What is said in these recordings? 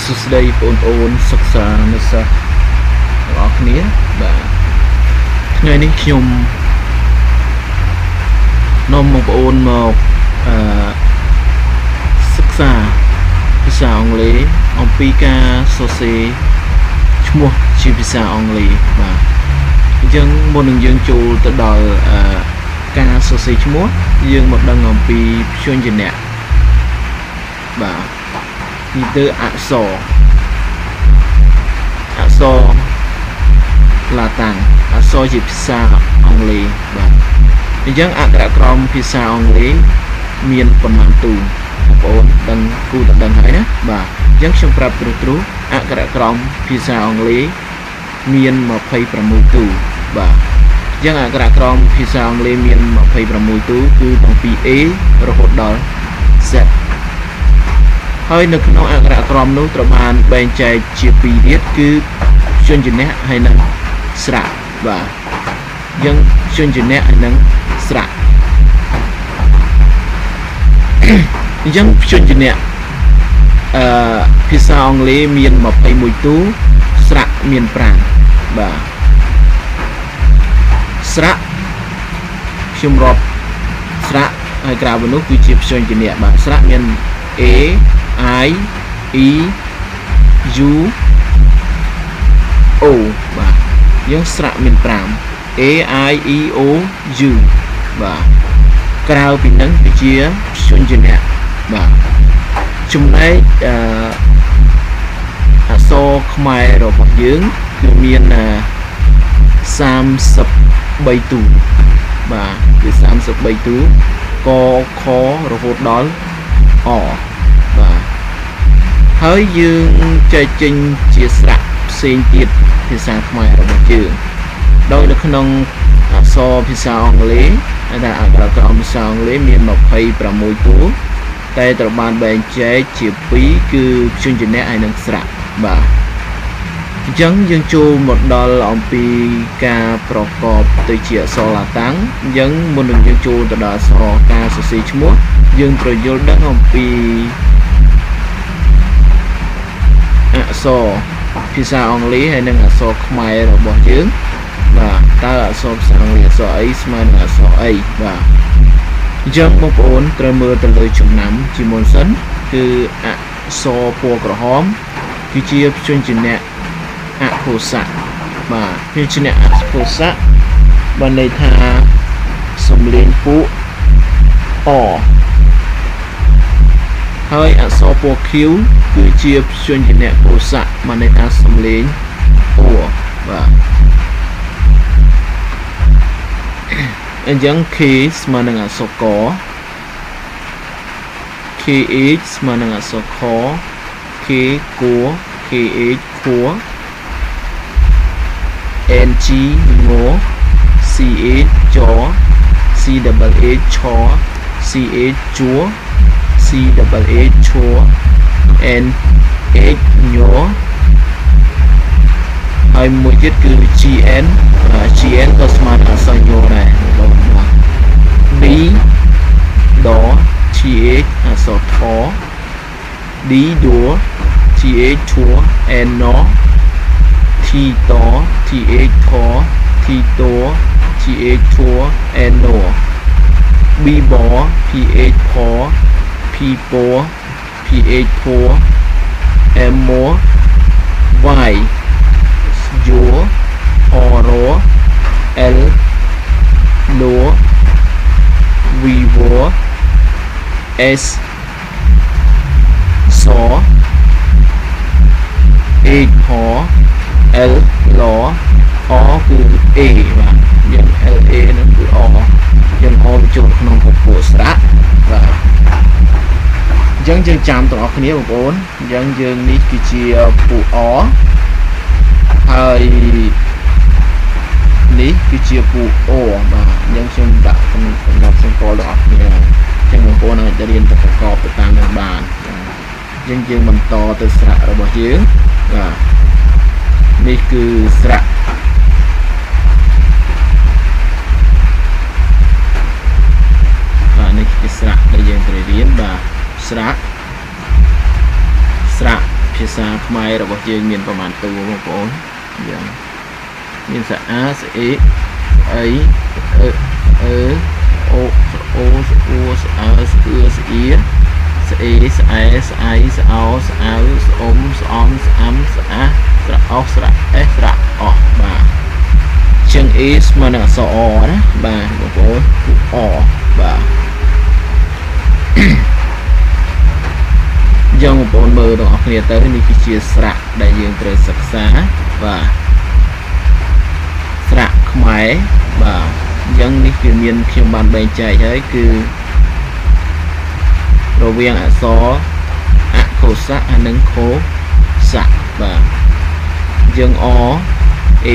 สุดท้ายปนโอนศึกษาในศาสตร์ออกนี้บ่ในนี้ขยมนมปนมาศึกษาภาษาอังกฤษอังปีกาโซเซชั่วโมงชีภาษาอังกฤษบ่ยังบนหนึ่งยังจูตดอยการโซเซชั่วโมงยังหมดดังอังปีช่วงเย็นเนี่ยบ่นี่เตออักษรลาตังอักษรจีภาษาอังกฤษบ่ยังอักษรกรมภาษาอังกฤษมีนประมาณตูโอนดังกูตัดดังให้นะบ่ยังช่างปรับตรุอักษรกรมภาษาอังกฤษมีนมาเพย์ประมูลตูบ่ยังอักษรกรมภาษาอังกฤษมีนมาเพย์ประมูลตูคือตั้งปี A รหัสดอล Z hơi được nó ăn ra crom nấu trộn bàn bên trái chia pi tiết cứ chuyên trình nét hay năng sạ và dân chuyên trình nét hay năng sạ dân chuyên trình nét pizza ông lấy miền một cây mùi tú sạ miền prang và sạ xung rộp sạ hay cả bên nút quy chia chuyên trình nét và sạ miền A I E U O បាទយើងស្រៈមាន5 A I E O U បាទក្រៅពីនឹងគឺជាព្យញ្ជនៈបាទចំណែកអក្សរខ្មែររបស់យើងគឺមាន33ទូបាទគឺ33ទូកខរហូតដល់អបាទហើយយើងចែកចេញជាស្រៈផ្សេងទៀតភាសាខ្មែររបស់យើងដោយនៅក្នុងអក្សរភាសាអង់គ្លេសដែលអក្សរក្រមភាសាអង់គ្លេសមាន26តួតែត្រូវបានបែងចែកជា2គឺព្យញ្ជនៈហើយនិងស្រៈបាទអញ្ចឹងយើងចូលមកដល់អំពីការប្រកបទៅជាអក្សរឡាតាំងអញ្ចឹងមុននឹងយើងចូលទៅដល់អក្សរការសរសេរឈ្មោះយើងត្រូវយល់ដឹងអំពីអក្សរភាសាអង់គ្លេសហើយនិងអក្សរខ្មែររបស់យើងបាទតើអក្សរភាសាអង់គ្លេសអក្សរអីស្មើនឹងអក្សរអីបាទអញ្ចឹងបងប្អូនត្រូវមើលទៅលើចំណាំជាមុនសិនគឺអក្សរពណ៌ក្រហមគឺជាព្យញ្ជនៈអក្ខុសៈបាទព្យញ្ជនៈអក្ខុសៈបានន័យថាសំលេងពួកអហើយអក្សរពណ៌ខៀវគឺជាព្យញ្ជនៈកុសៈបានន័យថាសំលេងអូបាទអញ្ចឹង K ស្មើនឹងអក្សរក KH ស្មើនឹងអក្សរខ K គួ KH ខួ NG ង CH ច CH ឆ CH ជួCH ឈួ NH ញ័រហើយមួយទៀតគឺ GN ក៏ស្មើនឹងអក្សរញ័រដែរបងប្អូន D ដ TH អក្សរថ D ដួ TH ឈួ N ណ T ត TH ថ T ត TH ឈួ N ណ B ប PH ផ P ព PH ផ M ម Y យ O រ L ល V វ S ស H ហ L ឡ O គឺ A បាទយើង LA នឹងគឺ O យើង O បញ្ចូលក្នុងពពួកស្រៈបាទអញ្ចឹងយើងចាំទាំងអស់គ្នាបងប្អូនអញ្ចឹងយើងនេះគឺជាពួកអហើយនេះគឺជាពួកអូបាទអញ្ចឹងខ្ញុំដាក់សម្រាប់សម្គាល់ដល់អស់គ្នាអញ្ចឹងបងប្អូនអាចរៀនទៅប្រកបទៅតាមនឹងបានអញ្ចឹងយើងបន្តទៅស្រៈរបស់យើងបាទនេះគឺស្រៈបាទនេះគឺស្រៈដែលយើងត្រូវរៀនបាទស្រៈ ភាសាខ្មែររបស់យើងមានប្រមាណតួបងប្អូនយ៉ាងមានស្អាស្អេអីអូអូស្អួស្អើស្អឿស្អៀស្អេស្អែស្អៃស្អោស្អៅស្អុំស្អំស្អាំស្អាស្រៈអោស្រៈអេស្រៈអោបាទជាង A ស្មើនឹងអក្សរ អ ណាបាទបងប្អូនអបាទយើងបងប្អូនមើលទាំងអស់គ្នាទៅនេះគឺជាស្រៈដែលយើងត្រូវសិក្សាបាទស្រៈខ្មែរបាទអញ្ចឹងនេះគឺមានខ្ញុំបានបែងចែកហើយគឺរវាងអក្សរអក្ខុសៈនិងខុសៈបាទយើងអ A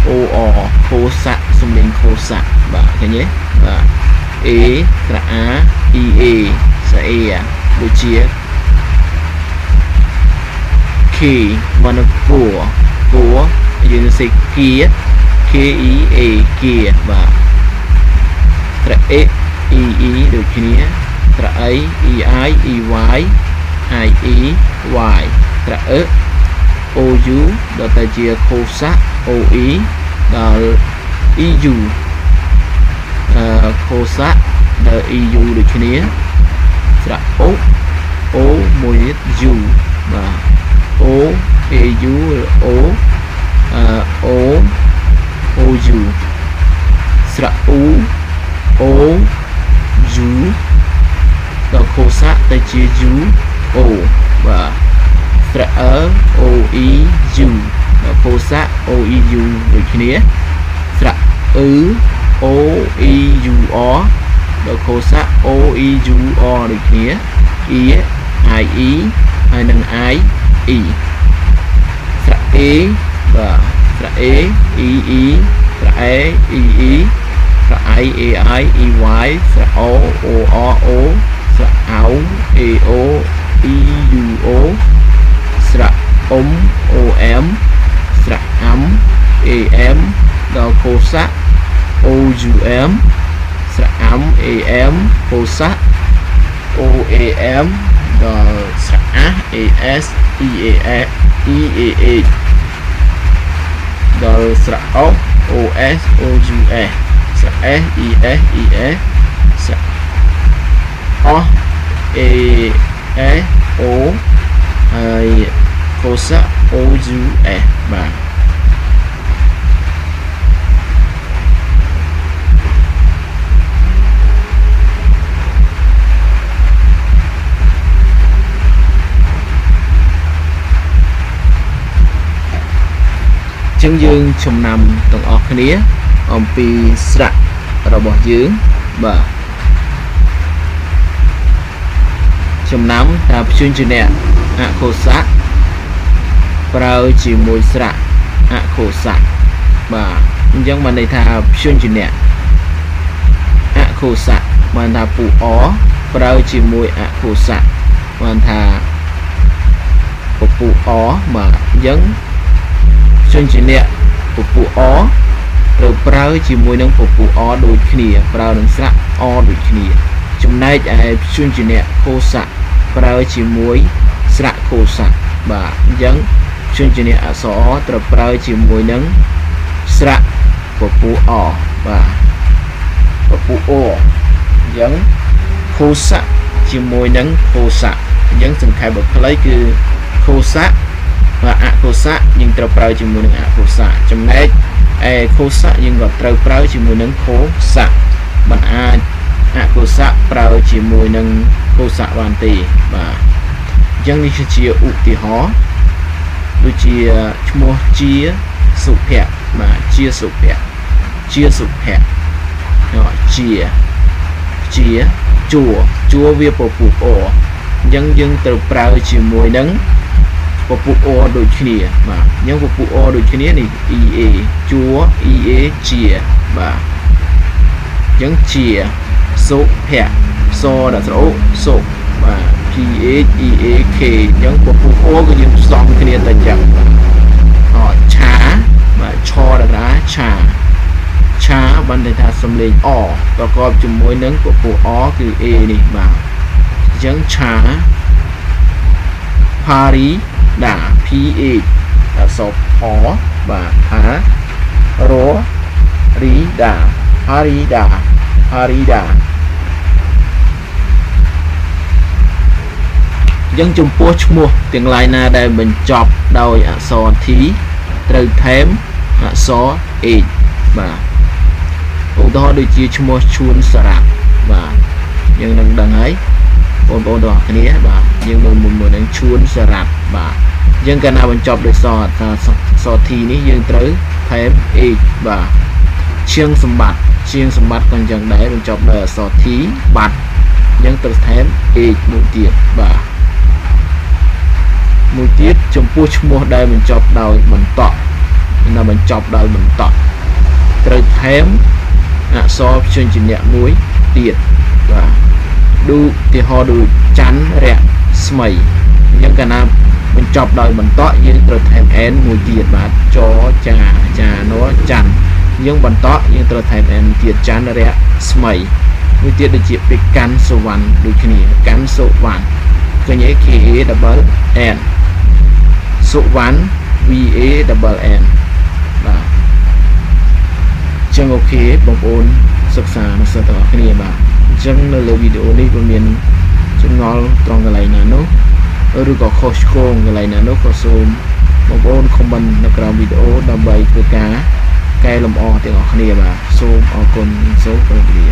O O ខុសៈសំលេងខុសៈបាទឃើញទេបាទ A ស្រៈ A E A ស្រៈ A ដូចជា K បានគួយើងសេចគៀ K E A គៀបាទស្រៈ E E E ដូចគ្នាស្រៈ A E I E Y I E Y ស្រៈ O U ដល់ទៅជាខុសៈ O E ដល់ E U ខុសៈដល់ E U ដូចគ្នាស្រៈ O មួយ U បាទ O A U O O U ស្រៈ U O U ដល់ខុសៈទៅជា U O បាទស្រៈ O E U ដល់ខុសៈ O E U ដូចគ្នាស្រៈ O E U R ដល់ខុសៈ O E U R ដូចគ្នា E I E ហើយនឹង I E ស្រៈ A បាទស្រៈ A E E ស្រៈ A E E ស្រៈ I A I E Y ស្រៈ O O R O ស្រៈ A A O E U O ស្រៈ O M ស្រៈ A M ដល់ខុសៈ O U M ស្រៈ A M ខុសៈ O A M ដល់ស្រៈ A S E A H ដល់ស្រៈ O S O U S ស្រៈ S E S E S ស្រៈ A S O ហើយខុសៈ O U S បាទចឹងយើងចំណាំទាំងអស់គ្នាអំពីស្រៈរបស់យើងបាទចំណាំថាព្យញ្ជនៈអក្ខុសៈប្រើជាមួយស្រៈអក្ខុសៈបាទអញ្ចឹងបានន័យថាព្យញ្ជនៈអក្ខុសៈបានថាពូអប្រើជាមួយអក្ខុសៈបានថាពូអបាទអញ្ចឹងព្យញ្ជនៈពពុអត្រូវប្រើជាមួយនឹងពពុអដូចគ្នាប្រើនឹងស្រៈអដូចគ្នាចំណែកឯព្យញ្ជនៈខុសៈប្រើជាមួយស្រៈខុសៈបាទអញ្ចឹងព្យញ្ជនៈអក្សរត្រូវប្រើជាមួយនឹងស្រៈពពុអបាទពពុអអញ្ចឹងខុសៈជាមួយនឹងខុសៈអញ្ចឹងសង្ខេបបើខ្លីគឺខុសៈvàអក្ខុសៈយើងត្រូវប្រើជាមួយនឹងអក្ខុសៈចំណែកឯខុសៈយើងក៏ត្រូវប្រើជាមួយនឹងខុសៈមិនអាចអក្ខុសៈប្រើជាមួយនឹងខុសៈបានទេបាទអញ្ចឹងនេះគឺជាឧទាហរណ៍ដូចជាឈ្មោះជាសុភ័ក្របាទជាសុភ័ក្រជាសុភ័ក្រជាជួវាពពុអអញ្ចឹងយើងត្រូវប្រើជាមួយនឹងពពុអដូចគ្នាបាទអញ្ចឹងពពុអដូចគ្នានេះ EA ជួ EA ជាបាទអញ្ចឹងជាសុភ័ក្រសដល់ស្រោសុបាទ PH EA K អញ្ចឹងពពុអគឺយើងផ្សំគ្នាទៅអញ្ចឹងឆាបាទឆដល់ឆាបានន័យថាសំឡេងអប្រកបជាមួយនឹងពពុអគឺ A នេះបាទអញ្ចឹងឆាផ Parida P A អក្សរផបាទParidaយើងចំពោះឈ្មោះទាំងឡាយណាដែលបញ្ចប់ដោយអក្សរ T ត្រូវថែមអក្សរ H បាទឧទាហរណ៍ដូចជាឈ្មោះឈួនសារ៉ាប់បាទយើងដឹងហើយបងប្អូនទាំងអស់គ្នាបាទយើងមើលនឹងឈួនសារ៉ាប់បាទយើងកាលណាបញ្ចប់ដោយសរ T នេះយើងត្រូវថែម H បាទជាងសម្បត្តិក៏អញ្ចឹងដែរបញ្ចប់ដោយអក្សរ T បាត់យើងត្រូវថែម H មួយទៀតបាទមួយទៀតចំពោះឈ្មោះដែលបញ្ចប់ដោយបន្តក់ត្រូវថែមអក្សរព្យញ្ជនៈមួយទៀតបាទដូចទីហោដូចច័ន្ទរៈស្មីអញ្ចឹងកាលណាបញ្ចប់ដោយបន្តក់យើងត្រូវថែម n មួយទៀតបាទចចាណច័ន្ទយើងបន្តក់យើងត្រូវថែម n ទៀតច័ន្ទរៈស្មីមួយទៀតដូចជាពេកកាន់សុវណ្ណដូចគ្នាកាន់សុវណ្ណឃើញ k a double n សុវណ្ណ v a double n បាទចឹងអូខេបងប្អូនសិក្សានៅសិស្សទាំងអស់គ្នាបាទអញ្ចឹងនៅលើវីដេអូនេះវាមានចម្ងល់ត្រង់កន្លែងណានោះឬក៏ខុសឆ្គងកន្លែងណានោះក៏សូមបងប្អូនខមមិននៅក្រោមវីដេអូដើម្បីធ្វើការកែលម្អទាំងអស់គ្នាបាទសូមអរគុណសូមគោរពលា